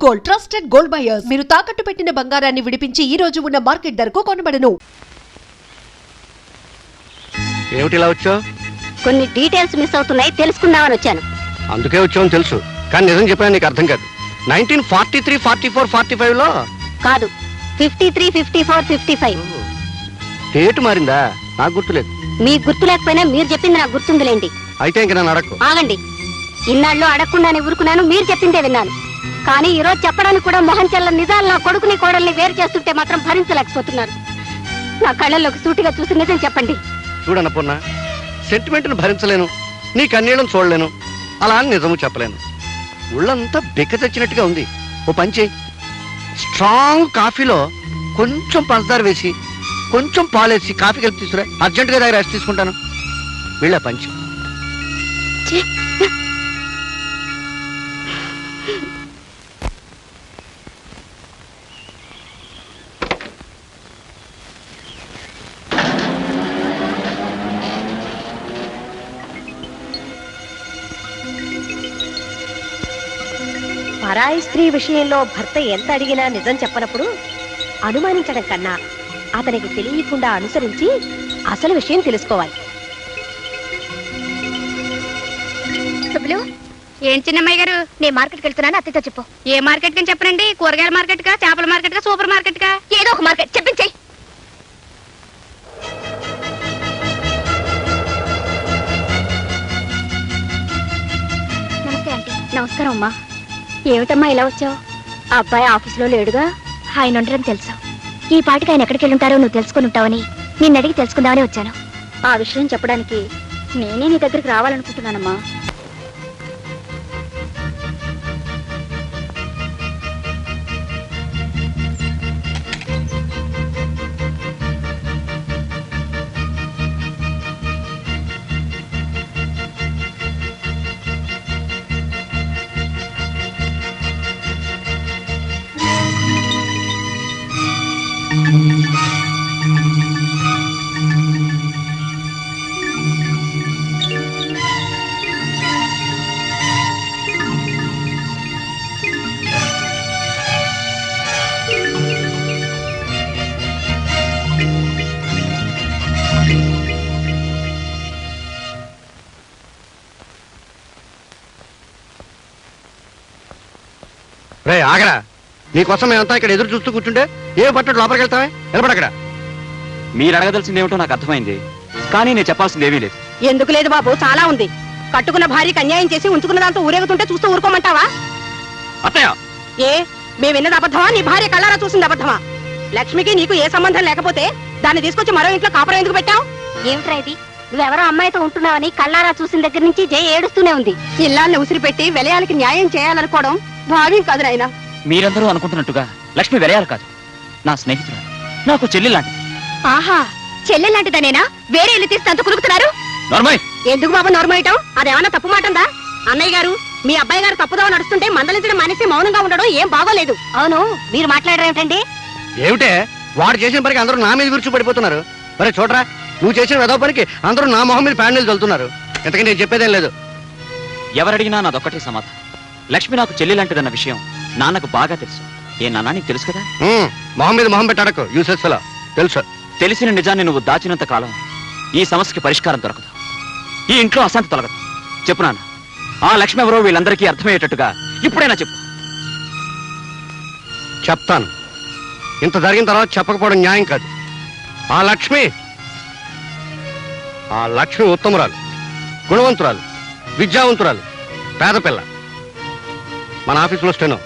Gold, trusted gold buyers. మీరు తాకట్టు పెట్టిన బంగారాన్ని విడిపించి ఈ రోజు ఉన్న మార్కెట్ ధరకు కొనబడను. ఏమిటి ఇలా వచ్చావు? కొన్ని డీటెయిల్స్ మిస్ అవుతున్నాయి, తెలుసుకుందామని వచ్చాను. అందుకే వచ్చావని తెలుసు, కానీ నిజం చెప్పినా నీకు అర్థం కాదు. 1943, 44, 45లో కాదు, 53, 54, 55. డేట్ మారిందా? నాకు గుర్తులేదు. మీకు గుర్తు లేకపోయినా మీరు చెప్పింది నాకు గుర్తుందిలేండి. అయితే ఇంక నన్ను అడక్కు. ఆగండి, ఇన్నాళ్ళు అడగకుండానే ఊరుకున్నాను, మీరు చెప్పిందే విన్నాను. కానీ ఈ రోజు చెప్పడానికి కూడా మొహం చెల్ల నిజాలు నా కొడుకుని కోడల్ని వేరు చేస్తుంటే మాత్రం భరించలేకపోతున్నారు. నా కళ్ళల్లోకి సూటిగా చూసి నిజం చెప్పండి. చూడన్నపూర్ణ, సెంటిమెంట్ను భరించలేను, నీ కన్నీళ్ళను చూడలేను, అలా అని నిజము చెప్పలేను. ఒళ్ళంతా బెక్క తెచ్చినట్టుగా ఉంది. ఓ పంచి, స్ట్రాంగ్ కాఫీలో కొంచెం పంచదార వేసి కొంచెం పాలేసి కాఫీ కలిపి తీసుకురా. అర్జెంటుగా దగ్గర రెస్ట్ తీసుకుంటాను. వీళ్ళ పంచి. పరాయి స్త్రీ విషయంలో భర్త ఎంత అడిగినా నిజం చెప్పనప్పుడు అనుమానించడం కన్నా అతనికి తెలియకుండా అనుసరించి అసలు విషయం తెలుసుకోవాలి. ఏం చిన్నమ్మాయి గారు, నేను మార్కెట్కి వెళ్తున్నాను, అత్తతో చెప్పు. ఏ మార్కెట్ కని చెప్పనండి? కూరగాయల మార్కెట్ గా, చేపల మార్కెట్ గా, సూపర్ మార్కెట్ గా, ఏదో ఒక మార్కెట్ చెప్పించాయి. నమస్తే ఆంటీ. నమస్కారం అమ్మా. ఏమిటమ్మా ఇలా వచ్చావు? ఆ అబ్బాయి ఆఫీసులో లేడుగా. ఆయన ఉండడం తెలుసు. ఈ పాటికి ఆయన ఎక్కడికి వెళ్ళుంటారో నువ్వు తెలుసుకుని ఉంటావని నిన్ను అడిగి తెలుసుకుందామని వచ్చాను. ఆ విషయం చెప్పడానికి నేనే నీ దగ్గరికి రావాలనుకుంటున్నానమ్మా. రే ఆగరా, నీకోసం మేమంతా ఇక్కడ ఎదురు చూస్తూ కూర్చుంటే ఏ పట్టడు లోపలికి వెళ్తావే? నిలబడక్కడ. మీరు అడగదలసింది ఏమిటో నాకు అర్థమైంది, కానీ నేను చెప్పాల్సింది ఏమీ లేదు. ఎందుకు లేదు బాబు, చాలా ఉంది. కట్టుకున్న భార్యకి అన్యాయం చేసి ఉంచుకున్న దాంతో ఊరేగుతుంటే చూస్తూ ఊరుకోమంటావా? అత్తయ్య, ఏ మేము విన్నది అబద్ధమా? నీ భార్య కళ్ళారా చూసింది అబద్ధమా? లక్ష్మికి నీకు ఏ సంబంధం లేకపోతే దాన్ని తీసుకొచ్చి మరో ఇంట్లో కాపురం ఎందుకు పెట్టావు? ఏమిట్రా ఇది? నువ్వెవరో అమ్మాయితో ఉంటున్నావని కళ్ళారా చూసిన దగ్గర నుంచి జయ ఏడుస్తూనే ఉంది. ఇల్లాన్ని ఉసిరిపెట్టి వెలయాలకి న్యాయం చేయాలనుకోవడం భావ్యం కాదు నాయనా. మీరందరూ అనుకుంటున్నట్టుగా లక్ష్మి వెరయాలు కాదు, నా స్నేహితురాలు, నాకు చెల్లి లాంటిది. ఆహా, చెల్లెలాంటిదనేనా? వేరే ఇల్లు తీస్తే అంత కులుకుతున్నారు? నార్మల్. ఎందుకు బాబు నోర్మేయటం? అదేమన్నా తప్పు మాటందా? అన్నయ్య గారు, మీ అబ్బాయి గారు తప్పుదో నడుస్తుంటే మందలించడం మానేసి మౌనంగా ఉండడం ఏం బాగోలేదు. అవును, మీరు మాట్లాడడం ఏమిటండి? ఏమిటే, వాడు చేసిన పనికి అందరూ నా మీద విరుచు పడిపోతున్నారు. మరి చూడరా, నువ్వు చేసిన వెదవ పనికి అందరూ నా మొహం మీద ప్యాండిల్ చల్లుతున్నారు. ఇంతకీ నేను చెప్పేదేం లేదు. ఎవరడిగినా నాదొక్కటే సమాధానం. లక్ష్మి నాకు చెల్లి లాంటిదన్న విషయం నాన్నకు బాగా తెలుసు. ఏ నాన్న, నీకు తెలుసు కదా? మొహం మీద మొహం పెట్టాడకు, యూసెస్ ఫెలో. తెలుసు. తెలిసిన నిజాన్ని నువ్వు దాచినంత కాలం ఈ సమస్యకి పరిష్కారం దొరకదు, ఈ ఇంట్లో అశాంతి తొలగదు. చెప్పు నాన్న, ఆ లక్ష్మి ఎవరో వీళ్ళందరికీ అర్థమయ్యేటట్టుగా ఇప్పుడైనా చెప్పు. చెప్తాను. ఇంత జరిగిన తర్వాత చెప్పకపోవడం న్యాయం కాదు. ఆ లక్ష్మి ఉత్తమురాలు, గుణవంతురాలు, విద్యావంతురాలు, పేదపిల్ల. మన ఆఫీసులో స్టెనో.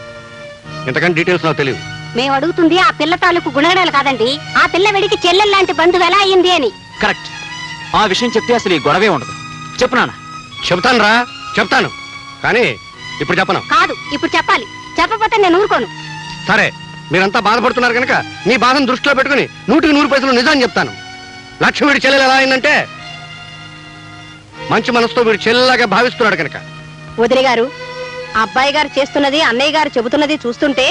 ఇంతకంటే డీటెయిల్స్ నాకు తెలియదు. మేము అడుగుతుంది ఆ పిల్ల తాలూకు గుణగణాలు కాదండి, ఆ పిల్ల వెడికి చెల్లెల్లాంటి బంధువు ఎలా అయింది అని. కరెక్ట్. ఆ విషయం చెప్తే అసలు ఈ గొడవే ఉండదు. చెప్పు నాన్న. చెప్తాను రా, చెప్తాను, కానీ ఇప్పుడు చెప్పను. కాదు, ఇప్పుడు చెప్పాలి. చెప్పకపోతే నేను ఊరుకోను. సరే, మీరంతా బాధపడుతున్నారు కనుక నీ బాధను దృష్టిలో పెట్టుకుని 100కి 100 పైసలు నిజాన్ని చెప్తాను. లక్ష్మి వీడి చెల్లెలు ఎలా అయిందంటే, మంచి మనసుతో వీడి చెల్లెలాగా భావిస్తున్నాడు కనుక. వదిలి గారు, అబ్బాయి గారు చేస్తున్నది అన్నయ్య గారు చెబుతున్నది చూస్తుంటే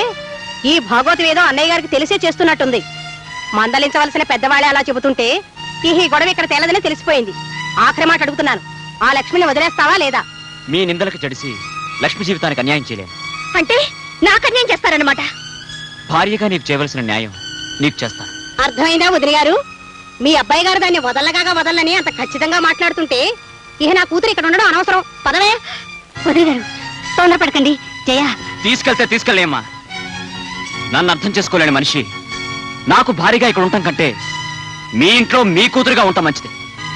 ఈ భాగవతం ఏదో అన్నయ్య గారికి తెలిసే చేస్తున్నట్టుంది. మందలించవలసిన పెద్దవాళ్ళే అలా చెబుతుంటే ఈ గొడవ ఇక్కడ తేలదని తెలిసిపోయింది. ఆఖరి మాట అడుగుతున్నాను, ఆ లక్ష్మిని వదిలేస్తావా లేదా? మీ నిందలకు జడిసి లక్ష్మి జీవితానికి అన్యాయం చేయలేను. అంటే నాకు అన్యాయం చేస్తారా? చేస్తారన్నమాట. భార్యగా నీకు చేయవలసిన న్యాయం నీకు చేస్తాను. అర్థమైందా వదిన గారు? మీ అబ్బాయి గారు దాన్ని వదలని అంత ఖచ్చితంగా మాట్లాడుతుంటే ఇక నా కూతురు ఇక్కడ ఉండడం అనవసరం. పదవే. వదిన గారు తొందరపడకండి. జయ తీసుకెళ్తే తీసుకెళ్ళేమ్మా. నన్ను అర్థం చేసుకోలేని మనిషి నాకు భారీగా ఇక్కడ ఉండటం కంటే మీ ఇంట్లో మీ కూతురుగా ఉంటాం మంచిది.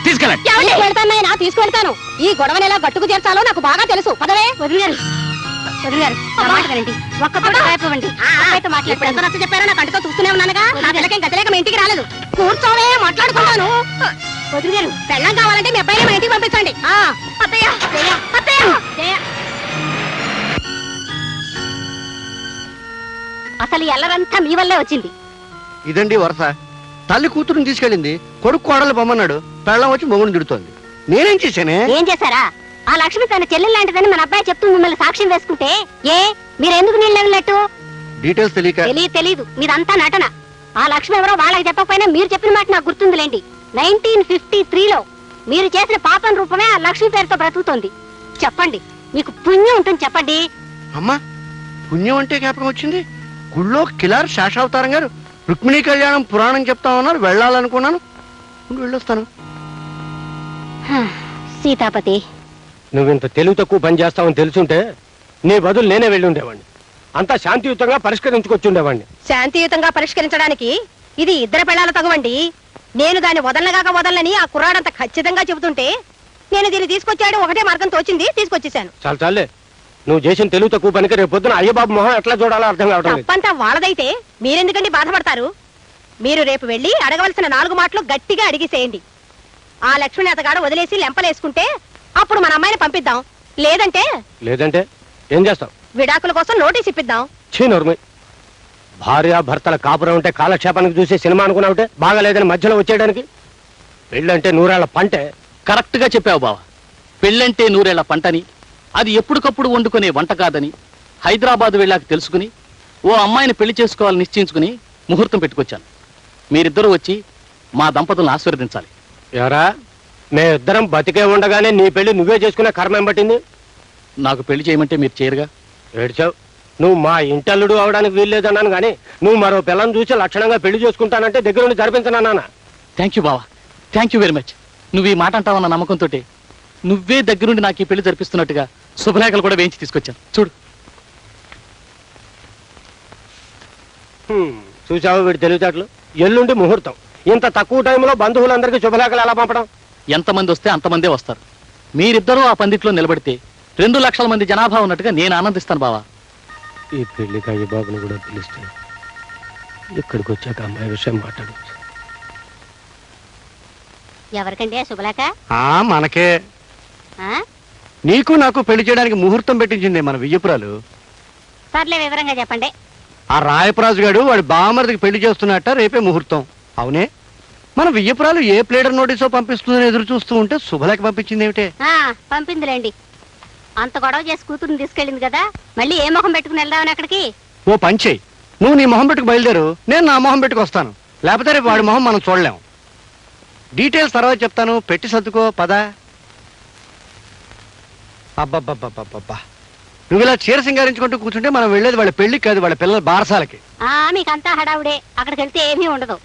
తీసుకెళ్ళండి. తీసుకెళ్తాను, తీసుకెళ్తాను. ఈ గొడవని ఎలా గట్టుకు చేర్చాలో నాకు బాగా తెలుసు. పదవే. వదిన గారు నా మాట వినండి. ఒక్క పూట రేపవండి. అబ్బాయితో ఇప్పుడు ఎంత మాట్లాడతాను. నచ్చ చెప్పారో నా కంటితో చూస్తూనే ఉన్నానుగా. నా పిల్లకేం గతిలేక మీ ఇంటికి రాలేదు. కూర్చోవే, మాట్లాడుకున్నాను. వదిన గారు పెళ్ళం కావాలంటే మీ అబ్బాయిని మా ఇంటికి పంపించండి. అత్తయ్య జయ అత్తయ్య జయ అసలు ఎల్లరంతా మీ వల్లే వచ్చింది. ఇదండి వరస. తల్లి కూతురుని తీసుకెళ్ళింది, కొడుకు కోడలు పొమ్మన్నాడు, పెళ్ళం వచ్చి మొగుడు తిడుతోంది. నేనేం చేశానే? ఏం చేశారా? ఆ లక్ష్మి తన చెల్లెలు లాంటిదని మన అబ్బాయి చెప్తూ మిమ్మల్ని సాక్ష్యం వేసుకుంటే మీరెందుకు నీళ్ళట్టు? డీటెయిల్స్ తెలియక. తెలీదు. మీదంతా నటన. ఆ లక్ష్మి ఎవరో వాళ్ళకి చెప్పకపోయినా మీరు చెప్పిన మాట నాకు గుర్తుందిలేండి. 1953లో మీరు చేసిన పాపం రూపమే ఆ లక్ష్మి పేరుతో బ్రతుకుతోంది. చెప్పండి, మీకు పుణ్యం ఉంటుంది. చెప్పండి. అమ్మా, పుణ్యం అంటే జ్ఞాపకం వచ్చింది. గుళ్ళో కిలార్ శేషావతారం గారు రుక్మిణీ కళ్యాణం పురాణం చెప్తామన్నారు, వెళ్ళాలనుకున్నాను. వెళ్ళొస్తాను. సీతాపతి, నువ్వింత తెలివి తక్కువ పని చేస్తావని తెలుసుంటే నీ బదులు నేనే వెళ్ళి ఉండేవాడిని. అంతా శాంతియుతంగా పరిష్కరించుకొచ్చి ఉండేవాడిని. శాంతియుతంగా పరిష్కరించడానికి ఇది ఇద్దరు పెళ్ళాల తగవండి. నేను దాన్ని వదలనని ఆ కుర్రాడంత ఖచ్చితంగా చెబుతుంటే నేను దీన్ని తీసుకొచ్చాడు ఒకటే మార్గం తోచింది, తీసుకొచ్చేసాను. చాలే, నువ్వు చేసిన తెలివి తక్కువ పనికి రేపు పొద్దున అయ్యబాబు మొహం ఎట్లా చూడాలో అర్థం కావడం లేదు. తప్పంతా వాళ్ళదైతే మీరెందుకండి బాధపడతారు? మీరు రేపు వెళ్ళి అడగవలసిన 4 మాటలు గట్టిగా అడిగిసేయండి. ఆ లక్ష్మణి అతగాడు వదిలేసి లెంపలేసుకుంటే అప్పుడు మన అమ్మాయిని పంపిద్దాం. లేదంటే ఏం చేస్తావు? విడాకుల కోసం నోటీస్ ఇప్పిద్దాం. చీనోర్మి. భార్య భర్తల కాపురం ఉంటే కాలక్షేపానికి చూసే సినిమా అనుకున్నావుంటే బాగాలేదని మధ్యలో వచ్చేయడానికి. పెళ్ళంటే 100 ఏళ్ల పంటే. కరెక్ట్ గా చెప్పావు బావ. పెళ్ళంటే 100 ఏళ్ల పంటని, అది ఎప్పటికప్పుడు వండుకునే వంట కాదని హైదరాబాద్ వెళ్ళాక తెలుసుకుని ఓ అమ్మాయిని పెళ్లి చేసుకోవాలని నిశ్చయించుకుని ముహూర్తం పెట్టుకొచ్చాను. మీరిద్దరూ వచ్చి మా దంపతులను ఆశీర్వదించాలి. ఎవరా, మేమిద్దరం బతికే ఉండగానే నీ పెళ్లి నువ్వే చేసుకునే కర్మేం పట్టింది? నాకు పెళ్లి చేయమంటే మీరు చేయరుగా. ఏడ్చావు. నువ్వు మా ఇంటల్లుడు అవడానికి వీల్లేదన్నాను కానీ నువ్వు మరో పిల్లని చూసి లక్షణంగా పెళ్లి చేసుకుంటానంటే దగ్గర నుండి జరిపించనన్నా. థ్యాంక్ యూ బావా, థ్యాంక్ యూ వెరీ మచ్. నువ్వు ఈ మాట అంటావన్న నమ్మకంతో నువ్వే దగ్గరుండి నాకు ఈ పెళ్లి జరిపిస్తున్నట్టుగా శుభలేఖలు కూడా వేయించి తీసుకొచ్చాను. చూడు. చూసావు వీడి తెలివితేటలు. ఎల్లుండి ముహూర్తం. ఇంత తక్కువ టైంలో బంధువులందరికీ శుభలేఖలు ఎలా పంపడం? ఎంతమంది వస్తే అంతమందే వస్తారు. మీరిద్దరూ ఆ పందిట్లో నిలబడితే 2 లక్షల మంది జనాభా ఉన్నట్టుగా నేను ఆనందిస్తాను బావా. ఈ పెళ్లికి అయ్య బాబుని కూడా పిలిస్తే ఇక్కడికి వచ్చాక అమ్మాయి విషయం మాట్లాడవచ్చు. ఎవరికండి శుభలేఖ? మనకే. నీకు నాకు పెళ్లి చేయడానికి ముహూర్తం పెట్టించింది మన వియ్యపురాలు. సర్లే, వివరంగా చెప్పండి. ఆ రాయపరాజు గారు వాడి బామర్దికి పెళ్లి చేస్తున్నట్ట రేపే ముహూర్తం. అవునే, మన వియ్యపురాలు ఏ ప్లేడర్ నోటీసో పంపిస్తుందని ఎదురు చూస్తూ ఉంటే శుభలేఖ పంపించింది ఏమిటే? పంపిందిలేండి. అంత గొడవ చేసి కూతురుని తీసుకెళ్ళింది కదా, మళ్ళీ ఏ మొహం పెట్టుకుని వెళ్దామని అక్కడికి? ఓ పంచేయి, నువ్వు నీ మొహం పెట్టుకు బయలుదేరు, నేను నా మొహం పెట్టుకు వస్తాను. లేకపోతే రేపు వాడి మొహం మనం చూడలేం. డీటెయిల్స్ తర్వాత చెప్తాను, పెట్టి సర్దుకో పద. అబ్బబ్బబ్బబ్బబ్బా, నువ్వు ఇలా చీర సింగారించుకుంటూ కూర్చుంటే మనం వెళ్ళేది వాళ్ళ పెళ్లికి కాదు, వాళ్ళ పిల్లల బారసాలకి. మీకంతా హడావుడే. అక్కడికి వెళ్తే ఏమీ ఉండదు.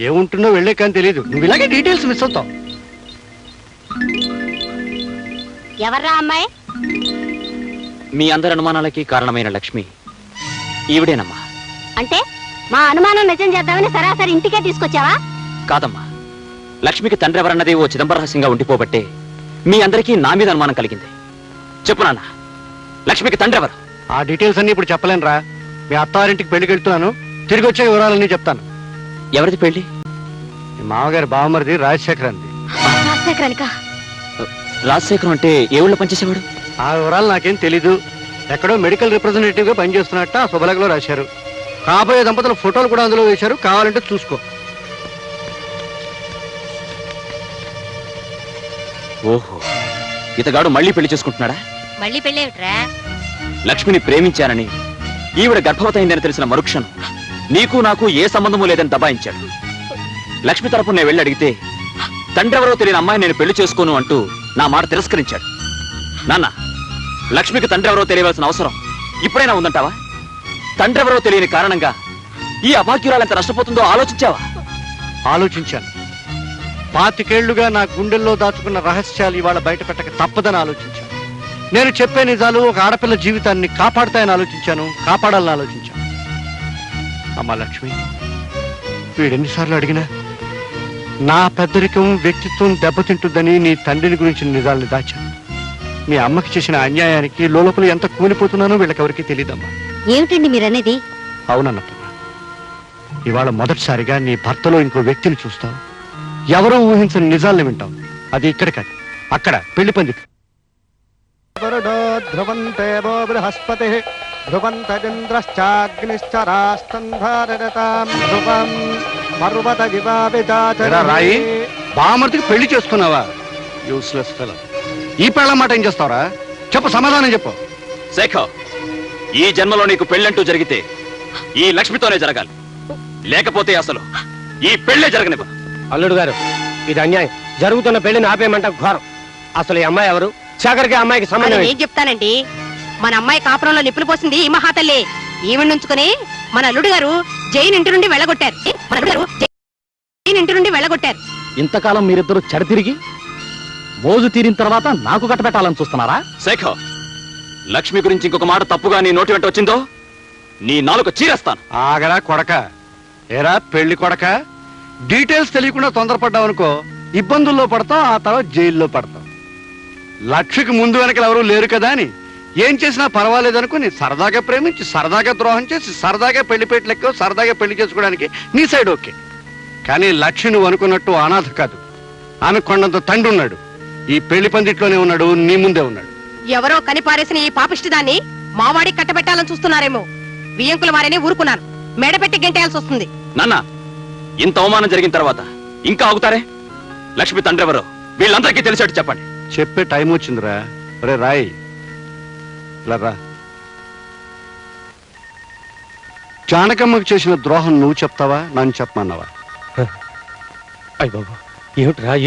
ఏముంటుందో వెళ్ళే కానీ తెలియదు. నువ్వు ఇలాగే డీటెయిల్స్ మిస్ అవుతావు. ఎవర్రా అమ్మాయి? మీ అందరి అనుమానాలకి కారణమైన లక్ష్మి ఈవిడేనమ్మా. అంటే మా అనుమానం నిజం చేద్దామని సరాసరి ఇంటికే తీసుకొచ్చావా? కాదమ్మా, లక్ష్మికి తండ్రి ఎవరన్నది ఓ చిదంబర రహస్యంగా ఉండిపోబట్టే మీ అందరికీ నా మీద అనుమానం కలిగింది. చెప్పు నాన్న, లక్ష్మికి తండ్రి ఎవరు? ఆ డీటెయిల్స్ అన్ని ఇప్పుడు చెప్పలేనురా. మీ అత్తారింటికి పెళ్లికి వెళ్తున్నాను, తిరిగి వచ్చే వివరాలన్నీ చెప్తాను. ఎవరిది పెళ్లి? మీ మామగారి బావమరిది రాజశేఖరానికి. రాజశేఖరం అంటే ఏ ఊళ్ళో పనిచేసేవాడు? ఆ వివరాలు నాకేం తెలీదు. ఎక్కడో మెడికల్ రిప్రజెంటేటివ్ గా పనిచేస్తున్నట్ట ఆ శుభలేఖలో రాశారు. కాబోయే దంపతుల ఫోటోలు కూడా అందులో వేశారు, కావాలంటే చూసుకో. ఓహో, ఇతగాడు మళ్ళీ పెళ్లి చేసుకుంటున్నాడా? మళ్ళీ పెళ్ళేమిట్రా? లక్ష్మిని ప్రేమించానని, ఈవిడ గర్భవతయిందని తెలిసిన మరుక్షణం నీకు నాకు ఏ సంబంధము లేదని దబాయించాడు. లక్ష్మి తరపున నేను వెళ్ళి అడిగితే తండ్రి ఎవరో తెలియని అమ్మాయి నేను పెళ్లి చేసుకోను అంటూ నా మాట తిరస్కరించాడు. నాన్న, లక్ష్మికి తండ్రి ఎవరో తెలియవలసిన అవసరం ఇప్పుడైనా ఉందంటావా? తండ్రెవరో తెలియని కారణంగా ఈ అభాగ్యురాలు ఎంత నష్టపోతుందో ఆలోచించావా? ఆలోచించాను. 25 ఏళ్లుగా నా గుండెల్లో దాచుకున్న రహస్యాలు ఇవాళ బయట పెట్టక తప్పదని ఆలోచించాను. నేను చెప్పే నిజాలు ఒక ఆడపిల్ల జీవితాన్ని కాపాడుతాయని ఆలోచించాను, కాపాడాలని ఆలోచించాను. అమ్మా లక్ష్మి, వీడెన్నిసార్లు అడిగినా నా పెద్దరికం వ్యక్తిత్వం దెబ్బతింటుందని నీ తండ్రిని గురించి నిజాలను దాచాను. మీ అమ్మకి చేసిన అన్యాయానికి లోపల ఎంత కూలిపోతున్నానో వీళ్ళకెవరికీ తెలియదమ్మా. ఏమిటండి మీరనేది? అవునన్నప్పుడు ఇవాళ మొదటిసారిగా నీ భర్తలో ఇంకో వ్యక్తిని చూస్తావు. ఎవరో ఊహించని నిజాల్ని వింటావు. అది ఇక్కడ కాదు, అక్కడ పెళ్లి పందిటి. ధ్రువంతేవో బృహస్పతి రాయి బామర్తికి పెళ్లి చేసుకున్నావా? Useless fellow. ఈ పెళ్ళ మాట ఏం చేస్తావరా? చెప్పు, సమాధానం చెప్పు. శేఖర్, ఈ జన్మలో నీకు పెళ్ళంటూ జరిగితే ఈ లక్ష్మితోనే జరగాలి, లేకపోతే అసలు ఈ పెళ్ళే జరగనివ్వ. అల్లుడు గారు, ఇది అన్యాయం. జరుగుతున్న పెళ్లిని ఆపేయమంట ఘోరం. అసలు ఈ అమ్మాయి ఎవరు? శేఖర్కి అమ్మాయికి సంబంధం ఏం చెప్తానండి? మన అమ్మాయి కాపురంలో నిప్పులు పోసింది ఈ మహాతల్లి. ఈవిడ ఉంచుకుని మన అల్లుడు గారు జైన్ ఇంటి నుండి వెళ్ళగొట్టారు. మన అల్లుడు గారు జైన్ ఇంటి నుండి వెళ్ళగొట్టారు. ఇంతకాలం మీరిద్దరూ చెడతిరిగి మోజు తీరిన తర్వాత నాకు కట్టబెట్టాలని చూస్తున్నారా? శేఖర్, లక్ష్మి గురించి ఇంకొక మాట తప్పుగా నీ నోటి వెంట వచ్చిందో నీ నాలుక చీరేస్తాను. ఆగరా కొడక. ఏరా పెళ్లి కొడక, డీటెయిల్స్ తెలియకుండా తొందరపడ్డావనుకో ఇబ్బందుల్లో పడతావు, ఆ తర్వాత జైల్లో పడతావు. లక్ష్మికి ముందు వెనకలు ఎవరూ లేరు కదా అని ఏం చేసినా పర్వాలేదనుకుని సరదాగా ప్రేమించి సరదాగా ద్రోహం చేసి సరదాగా పెళ్లిపేటలు ఎక్కువ సరదాగా పెళ్లి చేసుకోవడానికి నీ సైడ్ ఓకే. కానీ లక్ష్మి నువ్వు అనుకున్నట్టు అనాథ కాదు. ఆమె కొండంత తండ్రి ఉన్నాడు. ఈ పెళ్లి పందిట్లోనే ఉన్నాడు, నీ ముందే ఉన్నాడు. ఎవరో కనిపారేసిన ఈ పాపిష్టిదాన్ని మావాడికి కట్టబెట్టాలని చూస్తున్నారేమో. వియంకుల వారిని ఊరుకున్నాను, మెడపెట్టి గెంటేయాల్సి వస్తుంది. నాన్న, ఇంత అవమానం జరిగిన తర్వాత ఇంకా ఆగుతారే? లక్ష్మి తండ్రెవరో వీళ్ళందరికీ తెలిసేట్టు చెప్పండి. చెప్పే టైం వచ్చిందిరా. రే రాయ్, ఇలా రా. జానకమ్మకు చేసిన ద్రోహం నువ్వు చెప్తావా, నన్ను చెప్పమన్నావా? అయ్య బాబు,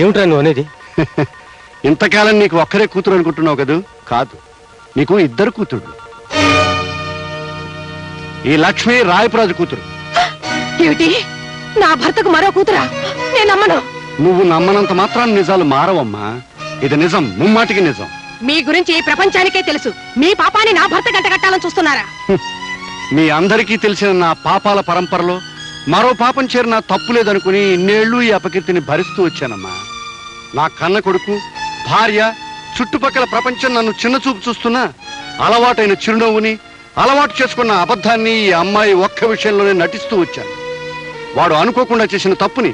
ఏమిట్రా నువ్వు అనేది? ఇంతకాలం నీకు ఒక్కరే కూతురు అనుకుంటున్నావు కదూ? కాదు, నీకు 2 కూతురు. ఈ లక్ష్మి రాయపురాజు కూతురు. ఏమిటి, నా భర్తకు మరో కూతురా? నేను నమ్మను. నువ్వు నమ్మనంత మాత్రాన్ని నిజాలు మారవమ్మా. ఇది నిజం, ముమ్మాటికి నిజం. మీ గురించి ఈ ప్రపంచానికే తెలుసు. మీ పాపాన్ని నా భర్త గంటగట్టాలని చూస్తున్నారా? మీ అందరికీ తెలిసిన నా పాపాల పరంపరలో మరో పాపం చేరిన తప్పు లేదనుకుని ఇన్నేళ్లు ఈ అపకీర్తిని భరిస్తూ వచ్చానమ్మా. నా కన్న కొడుకు, భార్య, చుట్టుపక్కల ప్రపంచం నన్ను చిన్న చూపు చూస్తున్నా అలవాటైన చిరునవ్వుని, అలవాటు చేసుకున్న అబద్ధాన్ని ఈ అమ్మాయి ఒక్క విషయంలోనే నటిస్తూ వచ్చాను. వాడు అనుకోకుండా చేసిన తప్పుని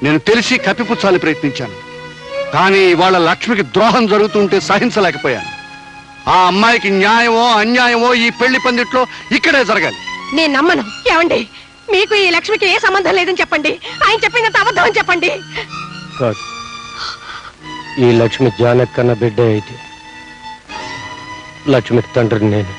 నేను తెలిసి కప్పిపుచ్చాలని ప్రయత్నించాను. కానీ ఇవాళ లక్ష్మికి ద్రోహం జరుగుతుంటే సహించలేకపోయాను. ఆ అమ్మాయికి న్యాయమో అన్యాయమో ఈ పెళ్లి పందిట్లో ఇక్కడే జరగాలి. నేను నమ్మను. ఏమండి, మీకు ఈ లక్ష్మికి ఏ సంబంధం లేదని చెప్పండి. ఆయన చెప్పిందంత అబద్ధం అని చెప్పండి. కాదు, ఈ లక్ష్మి జానక్ కన్న బిడ్డ అయితే లక్ష్మికి తండ్రిని నేను.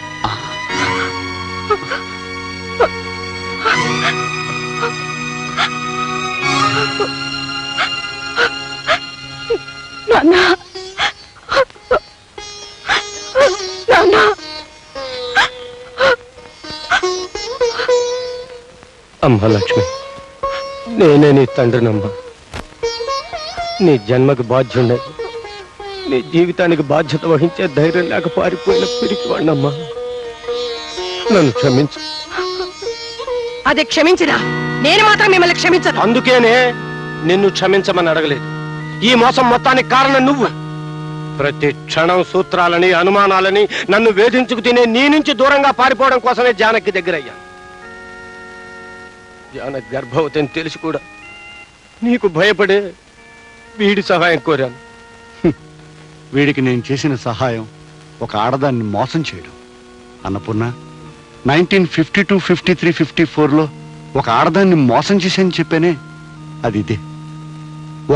అమ్మ లక్ష్మి, నేనే నీ తండ్రినమ్మా. నీ జన్మకు బాధ్యుండే, నీ జీవితానికి బాధ్యత వహించే ధైర్యం లేక పారిపోయిన పిరికివాణ్ణమ్మా. నన్ను క్షమించు. అదే క్షమించినా నేను మాత్రం మిమ్మల్ని క్షమించను. అందుకేనే నిన్ను క్షమించమని అడగలేదు. ఈ మోసం మొత్తానికి కారణం నువ్వు. ప్రతి క్షణం సూత్రాలని, అనుమానాలని నన్ను వేధించుకు తినే నీ నుంచి దూరంగా పారిపోవడం కోసమే జానకి దగ్గరయ్యాను. జానకి గర్భవతిని తెలిసి కూడా నీకు భయపడే వీడి సహాయం కోరాను. వీడికి నేను చేసిన సహాయం ఒక ఆడదాన్ని మోసం చేయడం. అన్నపూర్ణ, 1952, 53, 54లో ఒక ఆడదాన్ని మోసం చేశాను చెప్పానే, అది ఇదే.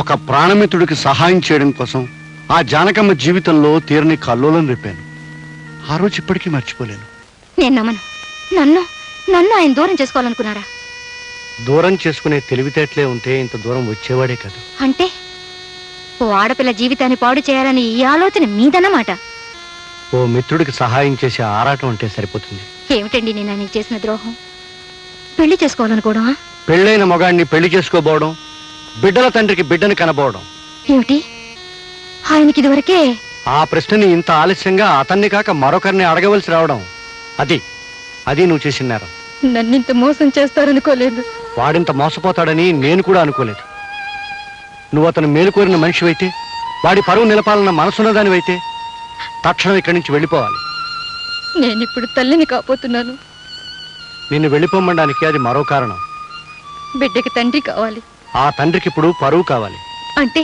ఒక ప్రాణమిత్రుడికి సహాయం చేయడం కోసం ఆ జానకమ్మ జీవితంలో తీరని కల్లోలం రేపాను. ఆ రోజు ఇప్పటికీ మర్చిపోలేను. నేను నమ్మను. నన్ను ఆయన దూరం చేసుకోవాలనుకున్నారా? దూరం చేసుకునే తెలివితేటలే ఉంటే ఇంత దూరం వచ్చేవాడే కాదు. అంటే ఓ ఆడపిల్ల జీవితాన్ని పాడు చేయాలని ఈ ఆలోచన మీదన్నమాట. ఓ మిత్రుడికి సహాయం చేసే ఆరాటం అంటే సరిపోతుంది. ఏమిటండి నేను నీకు చేసిన ద్రోహం? పెళ్లి చేసుకోవాలనుకోవడం? పెళ్ళైన మగాడిని పెళ్లి చేసుకోబోవడం, బిడ్డల తండ్రికి బిడ్డని కనబోవడం. ఏమిటి ఆయనకి ఇదివరకే? ఆ ప్రశ్నని ఇంత ఆలస్యంగా అతన్ని కాక మరొకరిని అడగవలసి రావడం, అది నువ్వు చేసిన నేరం. నన్నింత మోసం చేస్తారనుకోలేదు. వాడింత మోసపోతాడని నేను కూడా అనుకోలేదు. నువ్వు అతను మేలుకోరిన మనిషివైతే, వాడి పరువు నిలపాలన్న మనసున్నదానివైతే తక్షణం ఇక్కడి నుంచి వెళ్ళిపోవాలి. నేనిప్పుడు తల్లిని కాబోతున్నాను. నిన్ను వెళ్ళిపోమనడానికి అది మరో కారణం. బిడ్డకి తండ్రి కావాలి. ఆ తండ్రికి ఇప్పుడు పరువు కావాలి. అంటే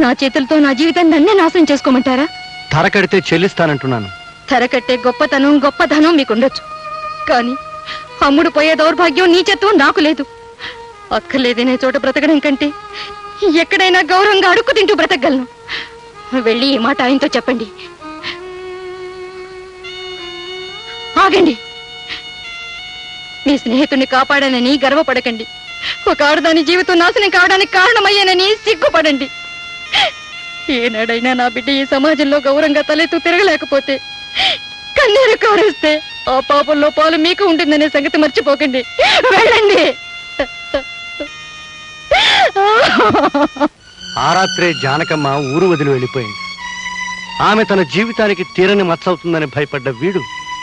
నా చేతులతో నా జీవితాన్ని నన్నే నాశనం చేసుకోమంటారా? ధర కడితే చెల్లిస్తానంటున్నాను. ధర కట్టే గొప్పతనం మీకుండొచ్చు, కానీ అమ్ముడు పోయే దౌర్భాగ్యం నీచత్వం నాకు లేదు. అక్కర్లేదనే చోట బ్రతకడం కంటే ఎక్కడైనా గౌరవంగా అడుక్కు తింటూ బ్రతకగలను. వెళ్ళి ఈ మాట ఆయనతో చెప్పండి. ఆగండి. మీ స్నేహితుడిని కాపాడానని గర్వపడకండి. ఒక ఆడదాని జీవితం నాశనం కావడానికి కారణమయ్యానని సిగ్గుపడండి. ఏనాడైనా నా బిడ్డ ఈ సమాజంలో గౌరవంగా తలెత్తు తిరగలేకపోతే, కన్నీరు కారుస్తే ఆ పాపంలో పాలు మీకు ఉంటుందనే సంగతి మర్చిపోకండి. వెళ్ళండి. ఆ రాత్రే జానకమ్మ ఊరు వదిలి వెళ్ళిపోయింది. ఆమె తన జీవితానికి తీరని మచ్చవుతుందని భయపడ్డ వీడు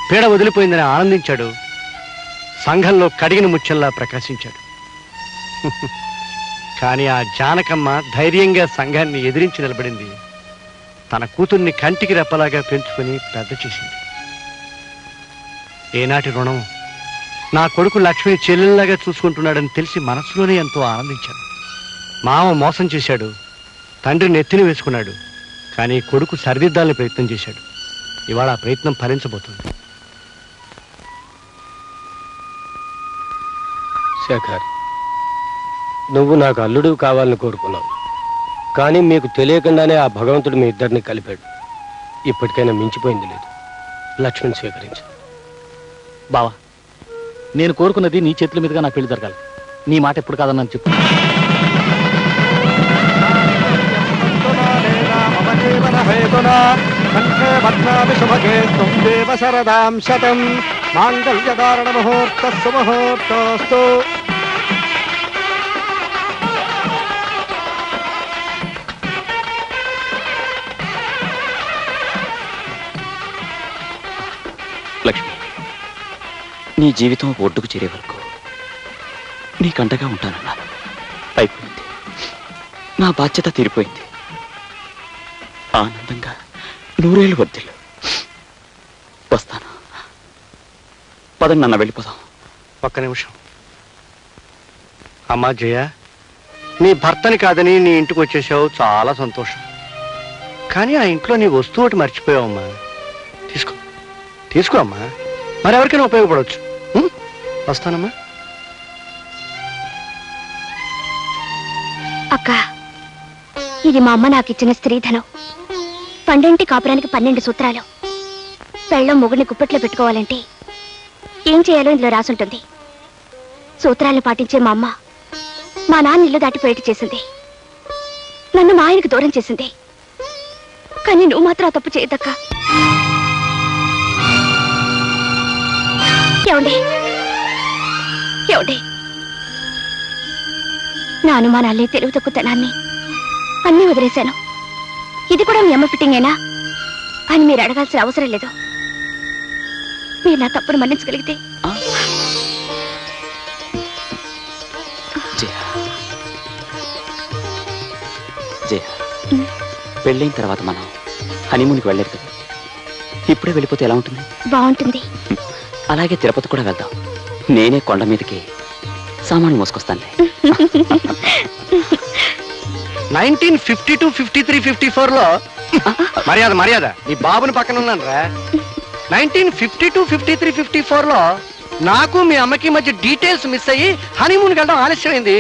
పీడ వదిలిపోయిందని ఆనందించాడు. సంఘంలో కడిగిన ముత్యంలా ప్రకాశించాడు. కానీ ఆ జానకమ్మ ధైర్యంగా సంఘాన్ని ఎదిరించి నిలబడింది. తన కూతుర్ని కంటికి రెప్పలాగా పెంచుకుని పెద్ద చేసింది. ఏనాటి రుణం! నా కొడుకు లక్ష్మిని చెల్లెల్లాగా చూసుకుంటున్నాడని తెలిసి మనసులోనే ఎంతో ఆనందించాడు. మామ మోసం చేశాడు, తండ్రి నెత్తిని వేసుకున్నాడు, కానీ కొడుకు సరిదిద్దాలని ప్రయత్నం చేశాడు. ఇవాళ ఆ ప్రయత్నం ఫలించబోతుంది. శేఖర్, నువ్వు నాకు అల్లుడు కావాలని కోరుకున్నావు, కానీ మీకు తెలియకుండానే ఆ భగవంతుడు మీ ఇద్దరిని కలిపాడు. ఇప్పటికైనా మించిపోయింది లేదు. లక్ష్మిని స్వీకరించు. బావా, నేను కోరుకున్నది నీ చేతుల మీదుగా నా పెళ్లి జరగాలి. నీ మాట ఎప్పుడు కాదన్నాను చెప్పు. లక్ష్మి, నీ జీవితం ఒడ్డుకు చేరే వరకు నీకంటగా ఉంటానన్నాను. అయిపోయింది. నా బాధ్యత తీరిపోయింది. ఆనందంగా నూరేళ్ళు వర్ధిల్లు. వస్తాను. పదండి నాన్న, వెళ్ళిపోదాం. ఒక్క నిమిషం. అమ్మా జయ, నీ భర్తని కాదని నీ ఇంటికి వచ్చేసావు, చాలా సంతోషం. కానీ ఆ ఇంట్లో నీ వస్తువు ఒకటి మర్చిపోయావమ్మా. తీసుకో అమ్మా, మరెవరికైనా ఉపయోగపడవచ్చు. వస్తానమ్మా. అక్క, ఇది మా అమ్మ నాకు ఇచ్చిన స్త్రీధనం. 12 కాపురానికి 12 సూత్రాలు. పెళ్ళం మొగుడిని గుప్పెట్లో పెట్టుకోవాలంటే ఏం చేయాలో ఇందులో రాసుంటుంది. సూత్రాలను పాటించే మా అమ్మ మా నాన్న ఇల్లు దాటిపోయేటి చేసింది. నన్ను మా ఆయనకు దూరం చేసింది. కానీ నువ్వు మాత్రం ఆ తప్పు చేయదక్క. ఏమండి నా అనుమానాల్ని, తెలుగు తక్కువతనాన్ని అన్నీ వదిలేశాను. ఇది కూడా మీ అమ్మ ఫిట్టింగేనా అని మీరు అడగాల్సిన అవసరం లేదు. మీరు నా తప్పును మన్నించగలిగితే. జయ, పెళ్ళైన తర్వాత మనం హనీమూన్కి వెళ్ళలేదు కదా. ఇప్పుడే వెళ్ళిపోతే ఎలా ఉంటుంది? బాగుంటుంది. అలాగే తిరుపతి కూడా వెళ్దాం. నేనే కొండ మీదకి సామాను మోసుకొస్తానులే. 1952, 53, 54లో మర్యాద నీ బాబుని పక్కన ఉన్నాను రా. 1952, 53, 54లో నాకు మీ అమ్మకి మధ్య డీటెయిల్స్ మిస్ అయ్యి హనీమూన్కి వెళ్ళడం ఆలస్యమైంది.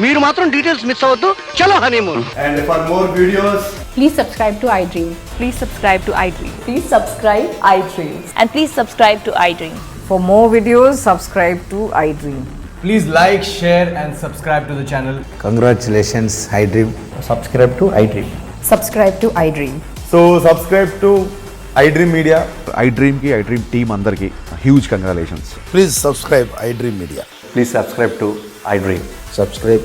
మీరు మాత్రం డీటెయిల్స్ మిస్ అవ్వద్దు. చలో honeymoon. And for more videos, please subscribe to iDream. Please subscribe to iDream. Please subscribe iDream. And please subscribe to iDream. For more videos, subscribe to iDream. please like, share and subscribe to the channel. Congratulations, iDream. Subscribe to iDream. Subscribe to iDream. So subscribe to iDream Media. iDream team అందరికి huge congratulations. Please subscribe iDream Media. Please subscribe to iDream. Subscribe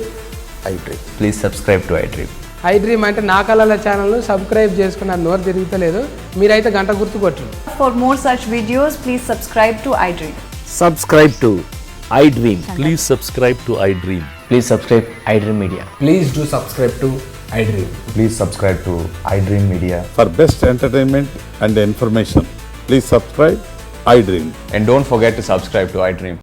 iDream. Please subscribe to iDream. iDream అంటే నా కళల ఛానల్ను subscribe చేసుకున్న నోరు తిరుగుతలేదు. మీరైతే గంట గుర్తు కొట్టండి. For more such videos, please subscribe to iDream. Subscribe to iDream. Please subscribe to iDream. Please subscribe iDream media. Please do subscribe to iDream. Please subscribe to iDream media. For best entertainment and information, please subscribe iDream. And don't forget to subscribe to iDream.